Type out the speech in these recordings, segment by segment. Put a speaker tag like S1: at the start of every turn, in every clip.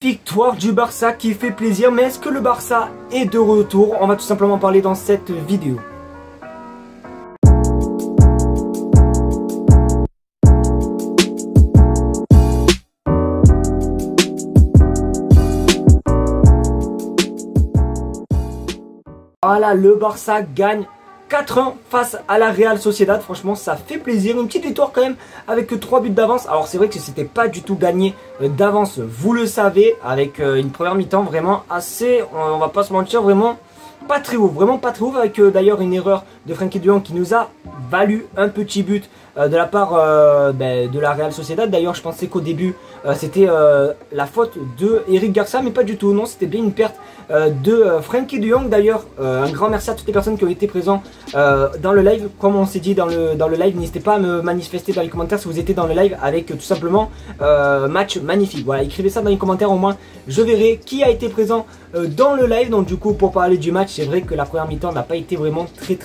S1: Victoire du Barça qui fait plaisir, mais est-ce que le Barça est de retour? On va tout simplement parler dans cette vidéo. Voilà, le Barça gagne 4-1 face à la Real Sociedad. Franchement, ça fait plaisir. Une petite victoire quand même avec 3 buts d'avance. Alors c'est vrai que c'était pas du tout gagné d'avance, vous le savez, avec une première mi-temps vraiment assez, on va pas se mentir, vraiment pas très ouf, vraiment pas très ouf, avec d'ailleurs une erreur de Frenkie de Jong qui nous a valu un petit but de la part de la Real Sociedad. D'ailleurs je pensais qu'au début c'était la faute de Eric Garcia, mais pas du tout, non, c'était bien une perte de Frenkie de Jong. D'ailleurs un grand merci à toutes les personnes qui ont été présents dans le live. Comme on s'est dit dans le live, n'hésitez pas à me manifester dans les commentaires si vous étiez dans le live avec tout simplement match magnifique. Voilà, écrivez ça dans les commentaires, au moins je verrai qui a été présent dans le live. Donc du coup, pour parler du match, c'est vrai que la première mi-temps n'a pas été vraiment très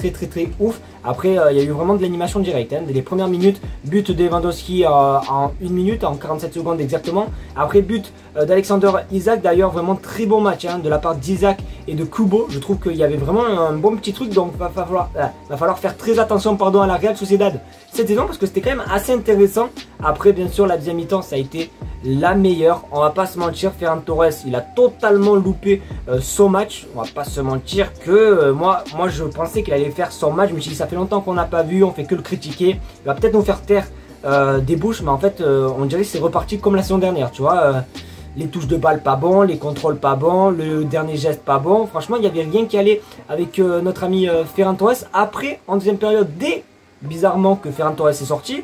S1: ouf. Après il y a eu vraiment de l'animation directe, hein. Dès les premières minutes, but de Lewandowski en 1 minute, en 47 secondes exactement. Après but d'Alexander Isak. D'ailleurs vraiment très bon match, hein, de la part d'Isak et de Kubo. Je trouve qu'il y avait vraiment un bon petit truc. Donc va falloir faire très attention à la Real Sociedad cette saison, parce que c'était quand même assez intéressant. Après bien sûr la deuxième mi-temps ça a été la meilleure, on va pas se mentir. Ferran Torres il a totalement loupé son match. On va pas se mentir que moi je pensais qu'il allait faire son match. Je me suis dit ça fait longtemps qu'on n'a pas vu, on fait que le critiquer, il va peut-être nous faire taire des bouches, mais en fait on dirait que c'est reparti comme la saison dernière, tu vois. Les touches de balle pas bon, les contrôles pas bon, le dernier geste pas bon. Franchement il n'y avait rien qui allait avec notre ami Ferran Torres. Après en deuxième période, dès bizarrement que Ferran Torres est sorti,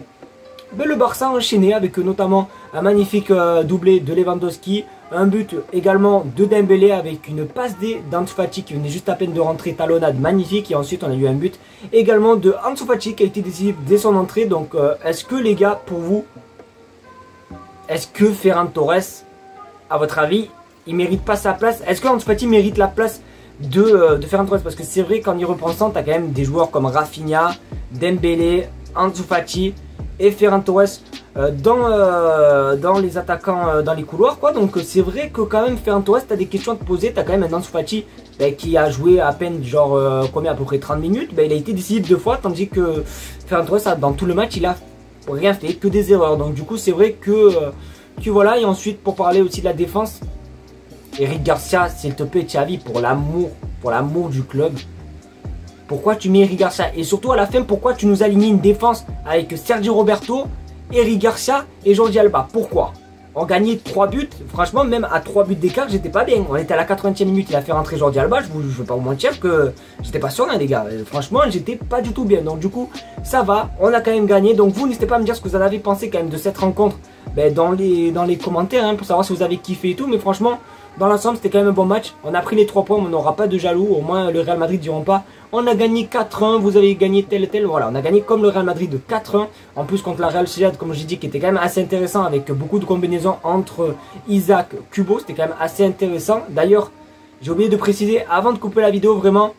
S1: mais le Barça a enchaîné avec notamment un magnifique doublé de Lewandowski, un but également de Dembélé avec une passe d'Ansu Fati qui venait juste à peine de rentrer, talonnade magnifique. Et ensuite on a eu un but également de Ansu Fati qui a été décisif dès son entrée. Donc est-ce que les gars, pour vous, est-ce que Ferran Torres, à votre avis, il mérite pas sa place? Est-ce que Ansu Fati mérite la place de Ferran Torres? Parce que c'est vrai qu'en y repensant, tu as quand même des joueurs comme Rafinha, Dembélé, Ansu Fati et Ferran Torres dans les attaquants, dans les couloirs, quoi. Donc c'est vrai que quand même Ferran Torres, tu as des questions à te poser. Tu as quand même un Ansu Fati qui a joué à peine genre combien, à peu près 30 minutes. Il a été décisif 2 fois, tandis que Ferran Torres dans tout le match il a rien fait, que des erreurs. Donc du coup c'est vrai que voilà. Et ensuite pour parler aussi de la défense, Eric Garcia, s'il te plaît Xavi, pour l'amour du club, pourquoi tu mets Eric Garcia? Et surtout à la fin, pourquoi tu nous alignes une défense avec Sergio Roberto, Eric Garcia et Jordi Alba? Pourquoi? On gagnait 3 buts, franchement même à 3 buts d'écart j'étais pas bien. On était à la 80e minute, il a fait rentrer Jordi Alba, je vais pas vous mentir que j'étais pas serein les gars. Franchement j'étais pas du tout bien. Donc du coup ça va, on a quand même gagné. Donc vous n'hésitez pas à me dire ce que vous en avez pensé quand même de cette rencontre dans les commentaires, hein, pour savoir si vous avez kiffé et tout. Mais franchement dans l'ensemble c'était quand même un bon match. On a pris les 3 points, on n'aura pas de jaloux. Au moins le Real Madrid diront pas on a gagné 4-1, vous avez gagné tel et tel. Voilà, on a gagné comme le Real Madrid de 4-1. En plus contre la Real Sociedad, comme j'ai dit, qui était quand même assez intéressant, avec beaucoup de combinaisons entre Isak, Kubo. C'était quand même assez intéressant. D'ailleurs j'ai oublié de préciser avant de couper la vidéo, vraiment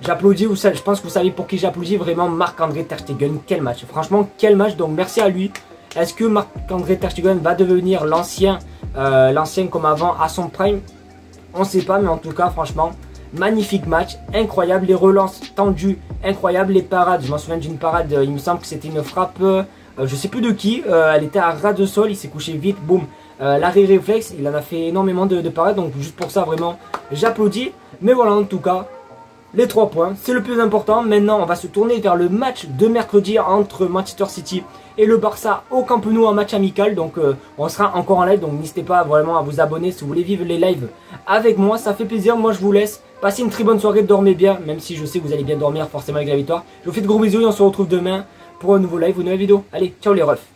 S1: j'applaudis, je pense que vous savez pour qui j'applaudis, vraiment Marc-André Ter Stegen. Quel match, franchement quel match, donc merci à lui. Est-ce que Marc-André Ter Stegen va devenir l'ancien comme avant à son prime? On sait pas, mais en tout cas franchement magnifique match, incroyable, les relances tendues, incroyable, les parades, je m'en souviens d'une parade, il me semble que c'était une frappe, je sais plus de qui, elle était à ras de sol, il s'est couché vite, boum, l'arrêt réflexe, il en a fait énormément de parades, donc juste pour ça vraiment j'applaudis. Mais voilà, en tout cas les 3 points, c'est le plus important. Maintenant on va se tourner vers le match de mercredi entre Manchester City et le Barça au Camp Nou, en match amical. Donc on sera encore en live, donc n'hésitez pas vraiment à vous abonner si vous voulez vivre les lives avec moi, ça fait plaisir. Moi je vous laisse, passez une très bonne soirée, dormez bien, même si je sais que vous allez bien dormir forcément avec la victoire. Je vous fais de gros bisous et on se retrouve demain pour un nouveau live ou une nouvelle vidéo. Allez, ciao les refs.